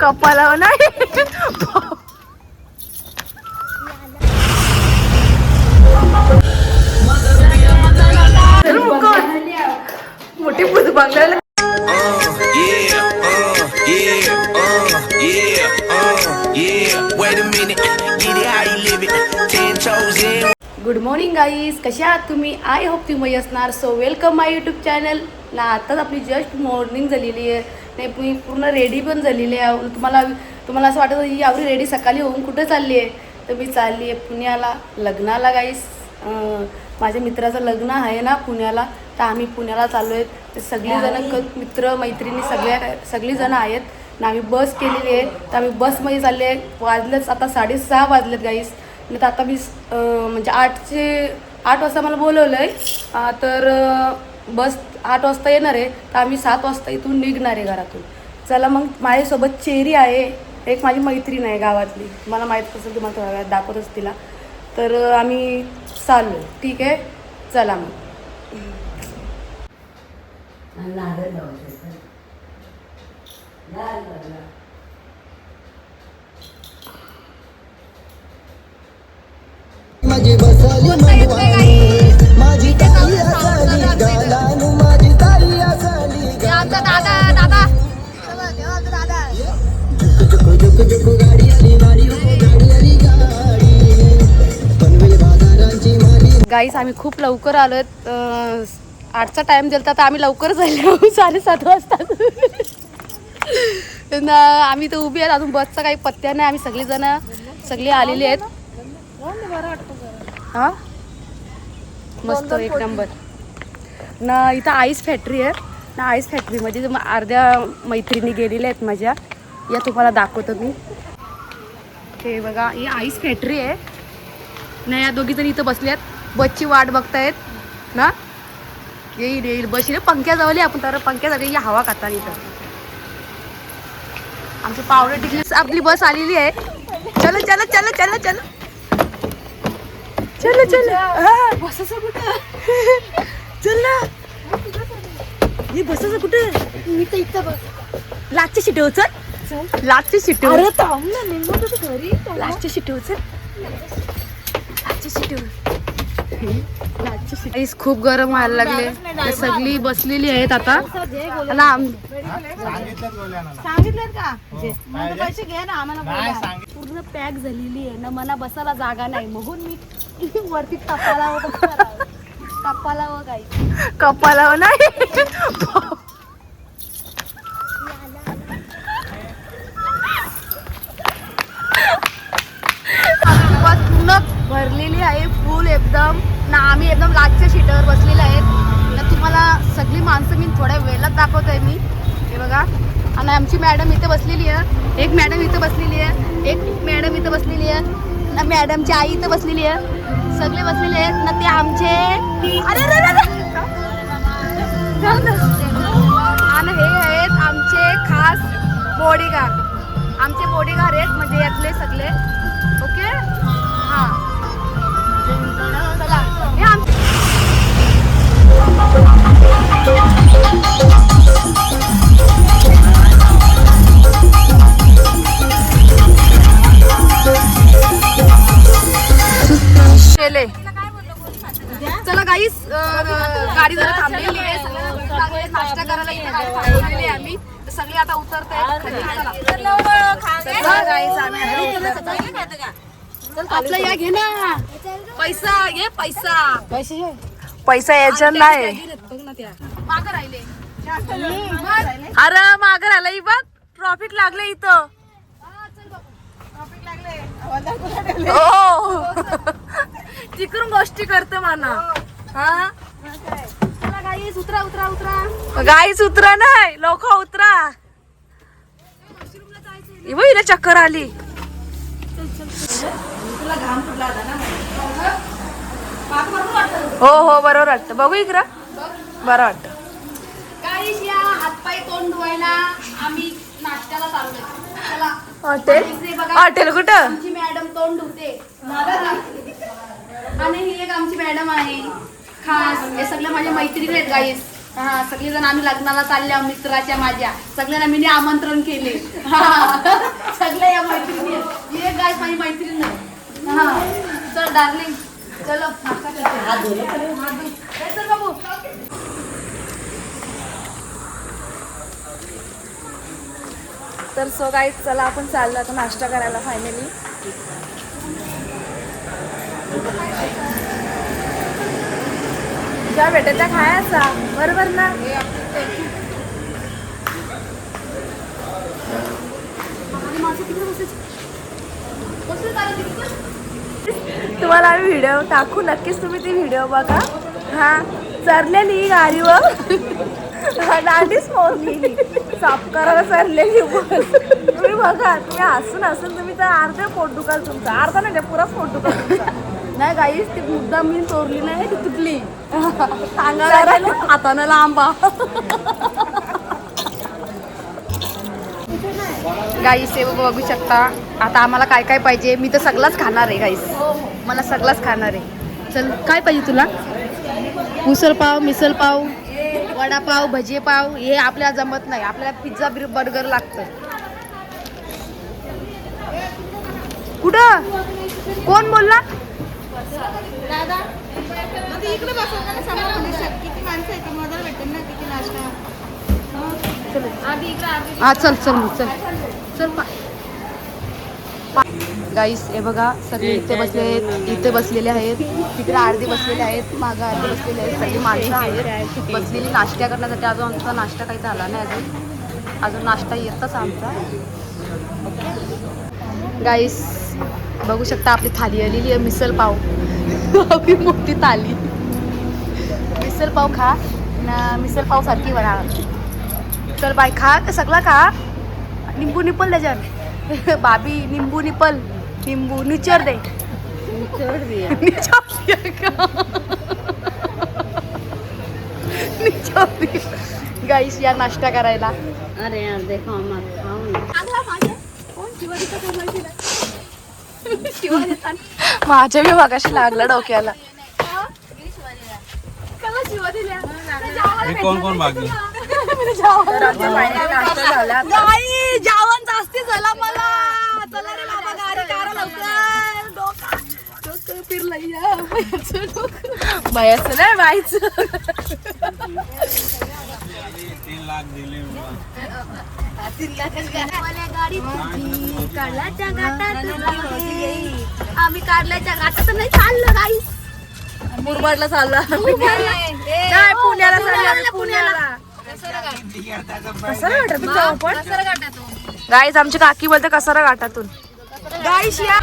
कपाला नाही मोठी पूज बंगल्याला गुड मॉर्निंग गाईज, कशा आहात तुम्ही? आय होप तुम्ही असणार. सो वेलकम माय यूट्यूब चॅनल. ना आताच आपली जस्ट मॉर्निंग झालेली आहे. नाही मी पूर्ण रेडी पण झालेली आहे. तुम्हाला असं वाटत ही आवडी रेडी सकाळी होऊन कुठं चालली आहे? तर मी चालली आहे पुण्याला लग्नाला गाईस. माझ्या मित्राचं लग्न आहे ना पुण्याला, तर आम्ही पुण्याला चाललो आहेत. ते सगळीजणं मित्र मैत्रिणी सगळीजणं आहेत ना. आम्ही बस केलेली आहे, तर आम्ही बसमध्ये चालले आहे. वाजलेच आता 6:30 वाजलेत गाईस. नाही तर आता मी म्हणजे 8 वाजता मला बोलवलं आहे. तर बस 8 वाजता येणार आहे, तर आम्ही 7 वाजता इथून निघणार आहे घरातून. चला मग माझ्यासोबत चेरी आहे, एक माझी मैत्रीण आहे गावातली. मला माहीत असेल, तुम्हाला थोड्या वेळात दाखवतच तिला. तर आम्ही चाललो. ठीक आहे, चला मग. माझी बसली मंगवानी, माझी ताई असली गालानु, माझी ताई असली दादा दादा जुक गाडी आली गाडी आली गाडी पनवेल बाजारांची माली. गाईस आम्ही खूप लवकर आलोत. 8चा टाइम दिला तर आम्ही लवकर झालो 7:30 वाजता. आम्ही तर उभी आहेत, अजून बसचा काही पत्त्या नाही. आम्ही सगळी आलेली आहेत. हा मस्त एक नंबर ना. इथं आईस फॅक्टरी आहे ना. आईस फॅक्टरीमध्ये अर्ध्या मैत्रिणी गेलेल्या आहेत माझ्या. या तुम्हाला दाखवतो मी. हे बघा, ही आईस फॅक्टरी आहे ना. या दोघी जण इथं बसल्यात, बसची वाट बघतायत ना. येईल बसले पंख्याजवळ. आपण तर पंख्याजवळ या हवा खाता. इथं आमची पावडर टिकली. आपली बस आलेली आहे. चलो चलो चलो चलो चलो चलो चलो. बसायचं कुठं? चल ना. हे बसायचं कुठं? मी तर इथं बस. लास्टची सीट उचल. लास्टची सीट. अरे थांब ना, निघतो तू घरी. लास्टची सीट उचल. लास्टची सीट. खूप गरम व्हायला लागले. सगळी बसलेली आहेत आता. सांगितलं का पैसे घे ना आम्हाला. पूर्ण पॅक झालेली आहे ना. मला बसायला जागा नाही, म्हणून मी वरती कपाला व काही कपाला नाही. पूर्ण भरलेली आहे, फुल एकदम ना. आम्ही एकदम लास्टच्या सीटावर बसलेले आहेत ना. तुम्हाला सगळी माणसं मी थोड्या वेळात दाखवतोय मी. हे बघा. आणि आमची मॅडम इथे बसलेली आहे. एक मॅडम इथं बसलेली आहे, एक मॅडम इथं बसलेली आहे ना. मॅडमची आई इथं बसलेली आहे. सगळे बसलेले आहेत ना. ते आमचे आणि हे आहेत आमचे खास बॉडीगार्ड. आमचे बॉडीगार्ड आहेत म्हणजे यातले सगळे. ओके हां, चला. हे केले. चला गाईस, गाडी जरा थांबलेली आहे. नाश्ता करायला इथे गाडी थांबवलेली आहे आम्ही. सगळे आता उतरताय. आपलं या घे ना. पैसा घे. पैसा यायचा नाही. मागं राहिले. अरे मागं राहिलं बघ. ट्रॉफिक लागलं इथं. हो तिकडून गोष्टी करते म्हणा. हा गाईस उतरा उतरा उतरा. गाईस उतरा नाही, लोक उतरा. हिला चक्कर आली. हो हो बरोबर वाटतं. बघू इकडं बरं वाटतं. गाईस या हातपाय तोंड धुवायला आम्ही नाश्त्याला चाललोय. हॉटेल कुठं? आमची मॅडम तोंड धुते. आणि ही एक आमची मॅडम आहे खास. हे सगळं माझ्या मैत्रिणी आहेत गाईस. हा सगळेजण आम्ही लग्नाला चालल्या मित्राच्या माझ्या. सगळ्यांना मी आमंत्रण केले. हा चल डार्लिंग चलो नाश्ता करते हात धुले चल बाबू. तर सो गाईज चला आपण चाललो आता नाश्ता करायला फायनली. ज्या भेटेल त्या खायचा बरोबर ना. तुम्हाला आम्ही व्हिडिओ टाकू नक्कीच तुम्ही ती व्हिडिओ बघा. हा चरलेली गाडीवर दांडीच मोडलेली साफ करायला चरलेली तुम्ही बघा. तुम्ही हसून तुम्ही तर अर्धे पोट दुखाल तुमचा. अर्धा नाही पुराच पोट दुखाल तुमचा. नाही गाईस ती मुद्दा मी चोरली नाही ती तुटली सांगायला हातानं लांबा. गाईस हे बघू शकता. आता आम्हाला काय काय पाहिजे. मी तर सगळंच खाणार आहे गाईस. मला सगळंच खाणार आहे. चल काय पाहिजे तुला. उसळ पाव मिसळ पाव वडापाव भजे पाव हे आपल्याला जमत नाही. आपल्याला पिझ्झा बर्गर लागतं. कुठं कोण बोलला. दादा इकडे बसवता ना समोर किती माणसं आहेत मदर भेटेल ना किती नाश्ता. हा चल चल मग चल चल. गाईस हे बघा सगळे इथे बसले आहेत. इथे बसलेले आहेत. तिकडे अर्धे बसलेले आहेत. मागं अर्धे बसलेले आहेत. सगळी माणसं आहेत बसलेली नाश्ता करण्यासाठी. अजून आमचा नाश्ता काही झाला नाही. अजून नाश्ता येतच आमचा. गाईस बघू शकता आपली थाली आलेली आहे. मिसळ पाव आपली मोठी थाली. मिसळ पाव खा ना. मिसळ पाव सारखी बना. चल बाय खा तर सगळा खा. निंबू निपल त्याच्यावर भाभी. निंबू निपल. निंबू निचर दे. गाईस या नाश्ता करायला. अरे यार देखो माझ्या मी मगाशी लागला डोक्याला. कोण कोण बाकी जेवण जास्ती झाला मला. चला रे बाबा गाडी काढा लवकर. डोकं फिरलं बायाचं नाही बायचं. 3 लाख दिले आम्ही काढल्याच्या गाठात नाही चाललो गाईस. मुरबाडला चालला. नाही पुण्याला चाललो. पुण्याला गाईज आमची काकी बोलते कसारा घाटातून. गाईश या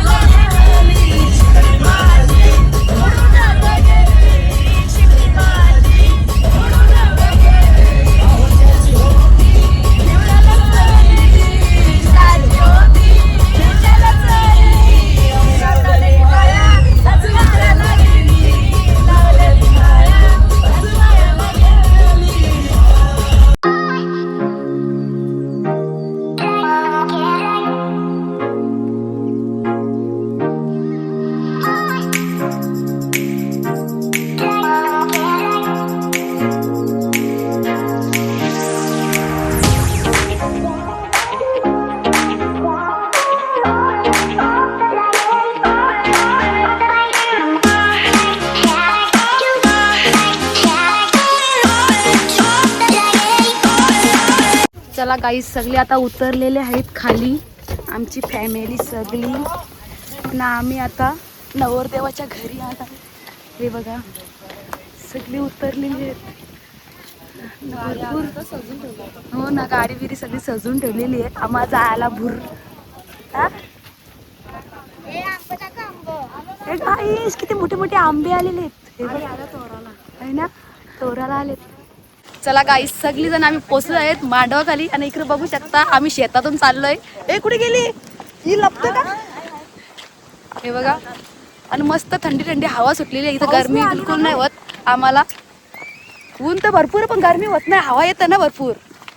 चला गाईस सगळे आता उतरलेले आहेत खाली. आमची फॅमिली सगळी ना. आम्ही आता नवरदेवाच्या घरी आला. हे बघा सगळी उतरलेली आहेत. भरपूर हो ना. गाडी बिरी सगळी सजून ठेवलेली आहे. आम्हाला जायला भूर. गाईस किती मोठे मोठे आंबे आलेले आहेत. आहे ना तोराला आलेत. चला गाईस सगळी जण आम्ही पोचलो आहेत मांडवाखाली. आणि इकडे बघू शकता आम्ही शेतातून चाललोय. ए कुठे गेली ही लपते का. हे बघा आणि मस्त थंडी थंडी हवा सुटलेली आहे. इथं गरमी बिलकुल नाही होत आम्हाला. ऊन तर भरपूर पण गरमी होत नाही. हवा येतं ना भरपूर.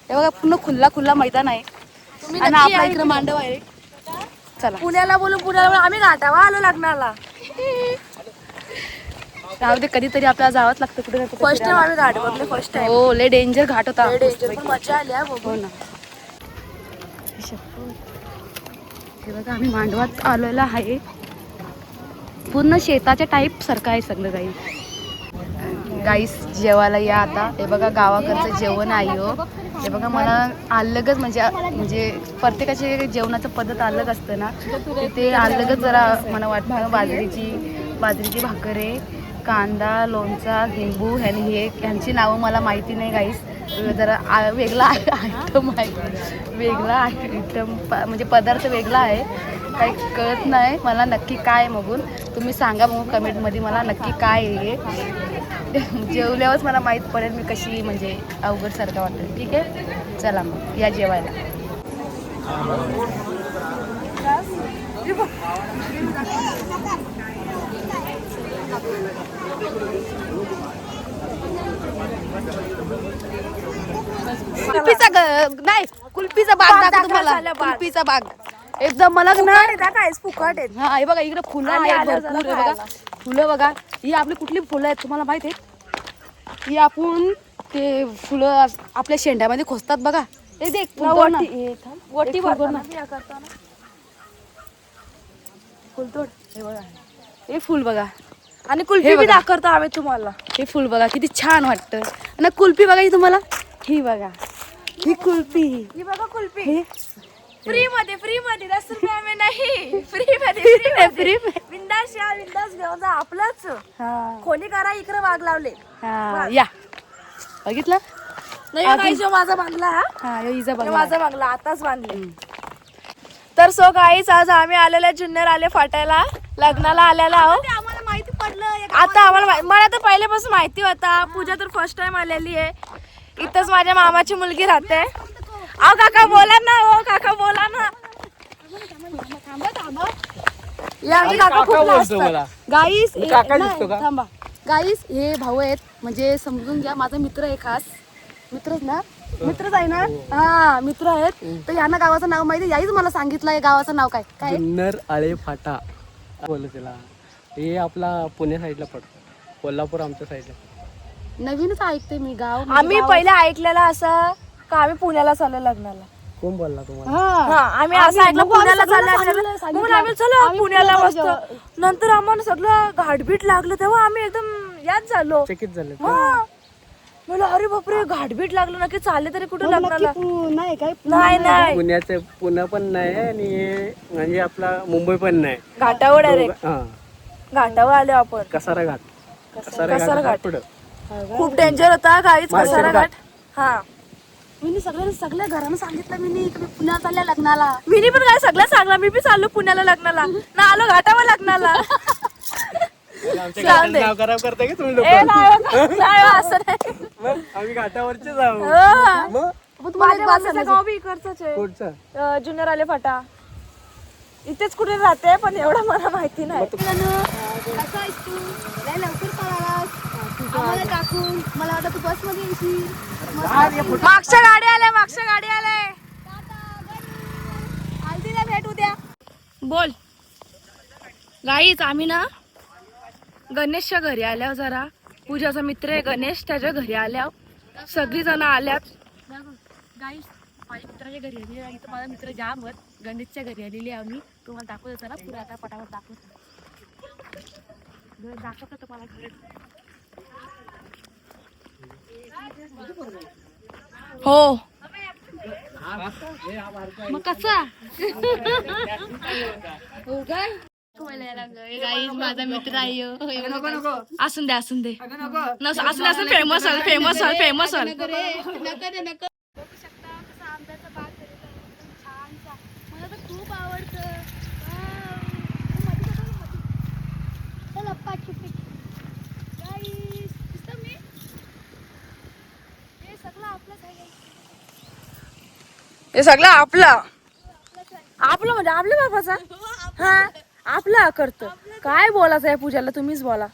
हे बघा पूर्ण खुल्ला खुल्ला मैदान आहे. आणि आपला इकडे मांडव आहे. चला पुण्याला बोलू. पुण्याला आम्ही घाटावा आलो लग्नाला. राहू दे कधीतरी आपल्याला जावंच लागतं कुठे ना कुठे. फर्स्ट टाइम आम्ही घाट बघले. First time. हो लय डेंजर घाट होता. मजा आली हो ना. हे बघा आम्ही मांडवात आलेला आहे. पूर्ण शेताच्या टाईप सारखं आहे सगळं काही. गाईस जेवायला या आता. हे बघा गावाकडचं जेवण आहे हो. हे बघा मला अलगच म्हणजे प्रत्येकाची जेवणाचं पद्धत अलग असतं ना, ते अलगच जरा मला वाटतं. बाजरीची भाकर आहे, कांदा, लोणचा, लिंबू ह्यांची नावं मला माहिती नाही गाईस. जरा वेगळा आयटम आहे, वेगळा आयटम म्हणजे पदार्थ वेगळा आहे. काही कळत नाही मला नक्की काय. बघून तुम्ही सांगा मग कमेंटमध्ये मला नक्की काय आहे. जेवल्यावरच मला माहीत पडेल मी कशी म्हणजे अवघडसारखं वाटतं. ठीक आहे, चला मग या जेवायला. नाही कुल्फीचा बाग दाखव तुम्हाला. कुल्फीचा बाग एकदम मला काय फुकट आहेत. हा हे बघा इकडे फुलं आहेत भरपूर. हे बघा फुलं बघा. ही आपली कुठली फुलं आहेत तुम्हाला माहित आहे? ही आपण ते फुलं आपल्या शेंड्यामध्ये खोसतात बघा. हे देख फुलतोड. हे बघा हे फुल बघा. आणि कुल्फी बी दाखवतो आम्ही तुम्हाला. हे फुल बघा किती छान वाटतं. आणि कुल्फी बघा ही तुम्हाला. ही बघा ही कुल्फी. ही बघा कुल्फी फ्री मध्ये 10 रुपये नाही. फ्री विंदास या विंदास घेऊन जा. आपलंच खोली करा. इकडे वाघ लावले. या बघितलं नाही जो माझा बांधला माझा बांगला आताच बांधले. तर सो गाईच आज आम्ही आलेले जुन्नर आले फाट्याला लग्नाला आलेला आहोत. आम्हाला माहिती पडलं आता आम्हाला मला तर पहिल्यापासून माहिती होता. पूजा तर फर्स्ट टाइम आलेली आहे. इथंच माझ्या मामाची मुलगी राहते. अहो काका बोला ना. हो काका बोला ना. गाईस थांबा. गाईस हे भाऊ आहेत म्हणजे समजून घ्या. माझा मित्र आहे खास. मित्रच ना. मित्रच आहे ना. हा मित्र आहेत. तर यांना गावाचं नाव माहिती. याहीच मला सांगितलं आहे गावाचं नाव काय काय. जुन्नर आळे फाटा बोल त्याला. हे आपला पुणे साईडला पडतो. कोल्हापूर आमच्या साईडला. नवीनच ऐकते मी गाव. आम्ही पहिले ऐकलेला असं का आम्ही पुण्याला चाललो लग्नाला. कोण बोलला तुम्हाला? हा आम्ही असं ऐकलं पुण्याला चाललो पुण्याला मस्त. नंतर आम्हाला सगळं घाटबीट लागलं तेव्हा आम्ही एकदम याद झालो. चकित झाले. मला अरे बापरे घाटबीट लागलं नक्की चालले तरी कुठे लग्नाला. नाही काय नाही पुण्याचे पुणे पण नाही आणि हे म्हणजे आपला मुंबई पण नाही. घाटावर डायरेक्ट हा घाटावर आलो आपण. कसारा घाट पुढं. खूप डेंजर होता गाडीच कसारा घाट. हा मी सगळ्या घरानं सांगितलं मी पुण्यात चालल्या लग्नाला. मी पण काय सगळं सांगला. मी बी चाललो पुण्याला लग्नाला ना आलो घाटावर लग्नाला. नाव खराब करता की तुम्ही लोक. असं नाही. मग आम्ही घाटावरचे जाऊ. मग माझ्या मामाचं गाव बी इकडचंच आहे. पुढचं जुन्नर आले फाटा. इथेच कुठे राहते पण एवढं मला माहिती नाही. कसा आहेस तू? लय लवकर पळालास. आम्हाला टाकून मला वाटतं तू बस मध्ये येशील. मागच्या गाडी आले. हल्दीला भेट उद्या. बोल गाईच आम्ही ना गणेशच्या घरी आल्यावर जरा पूजाचा मित्र आहे गणेश त्याच्या घरी आल्यावर सगळी जण आल्यात. गाईस माझ्या मित्राच्या घरी आली. इथं माझा मित्र जाम गणेशच्या घरी आलेली आम्ही. तुम्हाला दाखवतो चला पुरा आता पटापट दाखवतो तुम्हाला घर. हो मग कसा हो काय गाईस माझा मित्र आहे. असून दे असं फेमस मला तर खूप आवडतं. हे सगळं आपलं म्हणजे आपल्या बापाचा. हा आपला करतो. काय बोलायचं आहे पूजाला तुम्हीच बोला.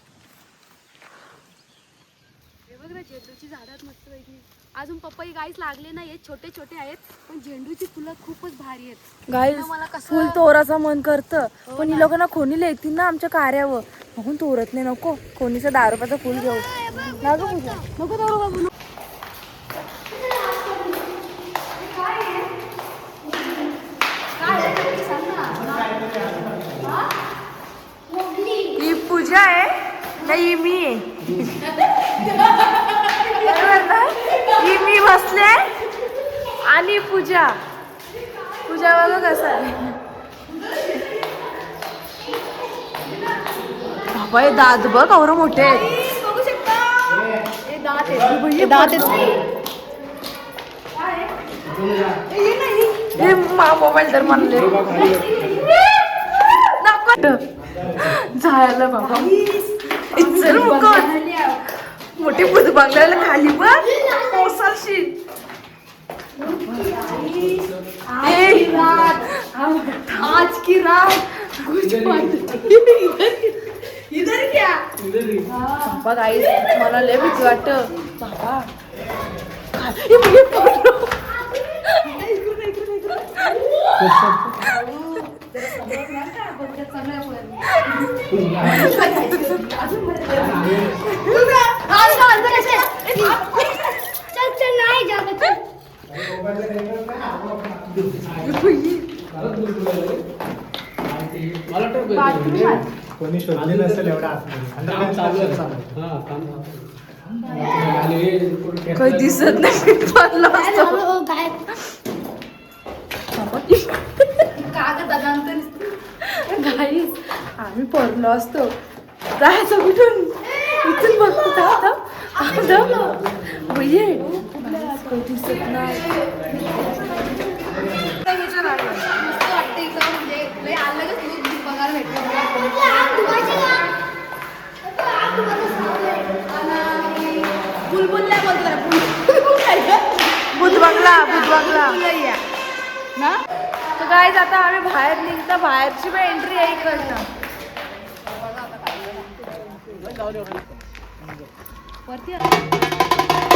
झेंडूची झाडं मस्त पैकी. अजून पपई गाईच लागले नाही. छोटे छोटे आहेत पण झेंडूची फुलं खूपच भारी आहेत. गाईस फुल तोराचं मन करतं पण ही लोकांना खोनीला येतील ना आमच्या कार्यावर. म्हणून तोरत नाही. नको खोनीचं 10 रुपयाचं फुल घेऊ. नको पूजा आहे नाही मी आहे बरोबर ना? ही मी बसले आणि पूजा बघा कसं आहे बाबा हे दात बघ एवढं मोठे आहेत बघू शकता हे दात आहेत हे दात आहेत हे मोबाईल तर म्हणले नको झालं बाबा इचल मुकत मोठी बुध बंगल्याला खाली पण कोसळशील आज की रात कुछ मत इधर क्या बाबा गाईस मला लय भीती वाटत बाबा चल चल नाही जा मला वाटतं कोणी शोधले नसेल एवढा आतमध्ये काम चालू आहे. हा, काम चालू आहे. आणि हे काही दिसत नाही पडलं असतं. गाईस आम्ही पडलो असतो जायचं कुठून इथून बघतो आता भैये काही दिसत नाही मस्त वाटतं इथं म्हणजे लय अलगच लुक बघायला भेटतं बुलबुल बोलतो बुध बंगला ना तर गाईज आता आम्ही बाहेर निघतो बाहेरची पण एंट्री आहे इकडनं वरती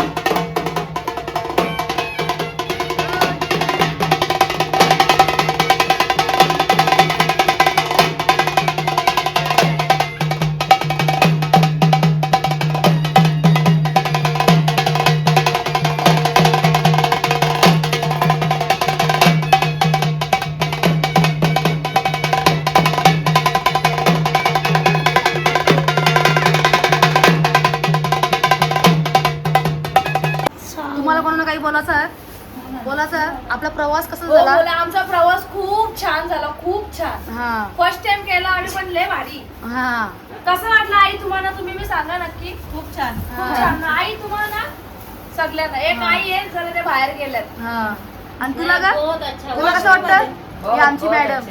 तुम्हाला कोणाला काही बोलायचं आपला प्रवास कसा झाला आमचा प्रवास खूप छान झाला खूप छान हा फर्स्ट टाइम केला आम्ही पण लय भारी हा कसं वाटलं आई तुम्हाला तुम्ही मी सांगा नक्की खूप छान खूप छान ना आई तुम्हाला ना सगळ्यांना एक आई आहे जरा ते बाहेर गेल्यात हा आणि तुला का तुला कसं वाटतं ही आमची मॅडम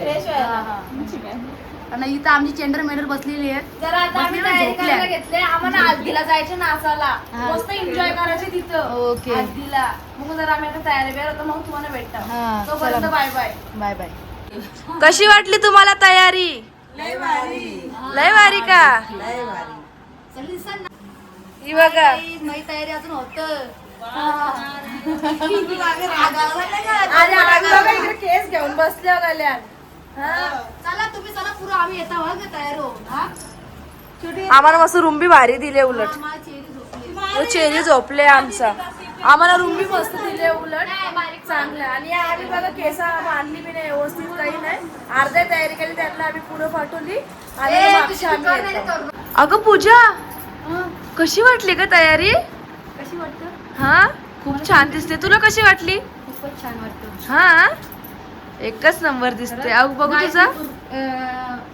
आणि इथं आमची चेंडर मेडर बसलेली आहेत जरा आता आम्ही बसलेल्या तयारी झोपल्या. करायला घेतले आम्हाला हल्दीला जायचं नाचायला हा. मस्त एन्जॉय करायचे तिथं ओके. हल्दीला मग जरा आम्ही आता तयारी बियार होतो मग तुम्हाला हा, भेटतो तोपर्यंत चला. बाय बाय बाय बाय कशी वाटली तुम्हाला तयारी लय भारी का ही बघा माझी तयारी अजून होत आणि आम्ही बघा इकडे केस घेऊन बसल्या गल्यात चला तुम्ही चला पुरं आम्ही येता हो तयार हो हा छोटी आम्हाला मस्त रूम बी भारी दिले उलट आम्हाला चेरी झोपली चेरी झोपले आमचा आम्हाला रूम बी मस्त दिले उलट चांगलं आणि आम्ही बघा केस बांधली बी नाही व्यवस्थित काही नाही अर्ध्या तयारी केली त्यांना आम्ही पुढे पाठवली आणि ए, मागच्या तुझी आम्ही दुकान आहे येतो. तर. अगं पूजा हा, कशी वाटली का तयारी कशी वाटतं हा खूप छान दिसते तुला कशी वाटली खूपच छान वाटतं हा एकच नंबर दिसते अग बघू तुझा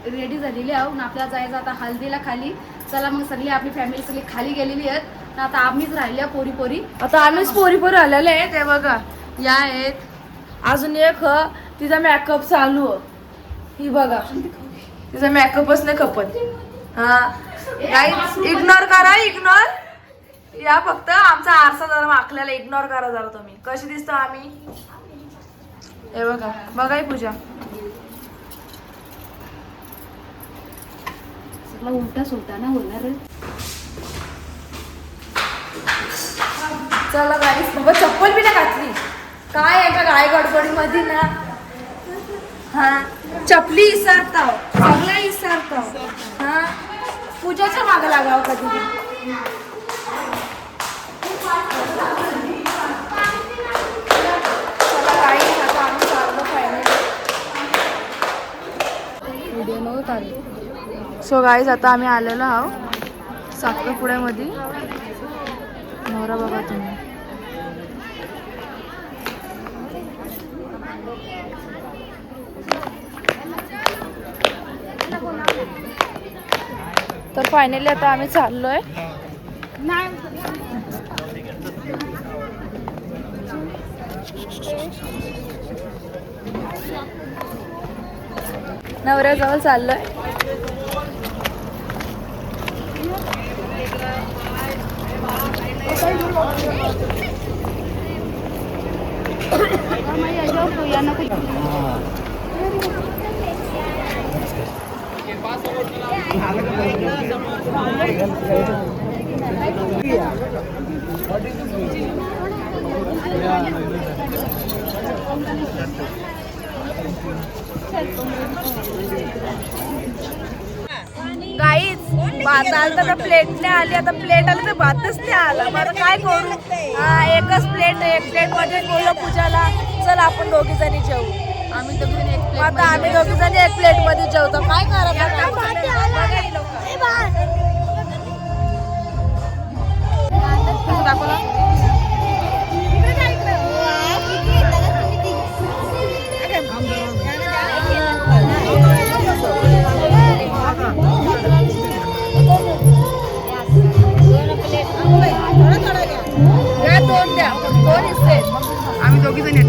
रेडी झालेली आहो ना आपल्याला जायचं आता हल्दीला खाली चला मग सगळी आपली फॅमिली सगळी खाली गेलेली आहेत ना आता आम्हीच राहिल्या पोरी पोरी आता आम्हीच पोरी आलेले आहे ते बघा या आहेत अजून एक तिचा मेकअप चालू ही बघा तिचा मेकअपच नाही खपत हा गाईज इग्नोर करा इग्नोर या फक्त आमचा आरसा जरा माखल्याला इग्नोर करा जरा तुम्ही कशी दिसतो आम्ही हे बघा बघाय पूजा सगळा उलटा सुलटा ना होणार चला गाईस बाबा चप्पल बी ना घातली काय आहे का गाय गडबडी मध्ये ना हा चपली विसरताव सगळं विसरताव हा पूजाच्या मागे लागावं कधी चला गाईस आता आम्ही चाललो फायनली व्हिडिओ नव्हता सो गाईज आता आम्ही आलेलो आहो साखरपुड्यामध्ये. नवरा बघा तुम्ही. तर फायनली आता आम्ही चाललोय. नवऱ्याजवळ चाललोय. गाईच भात आलं तर प्लेट नाही आली. आता प्लेट आली तर भातच नाही आला. मग काय करू. एकच प्लेट, एक प्लेट मध्ये बोललो पूजाला चल आपण दोघी जणी जेवू. आता आम्ही दोघी जणी एक प्लेट मध्ये जेवतो. काय करायचं. दोन द्या, दोन हिस्से. आम्ही दोघी जणी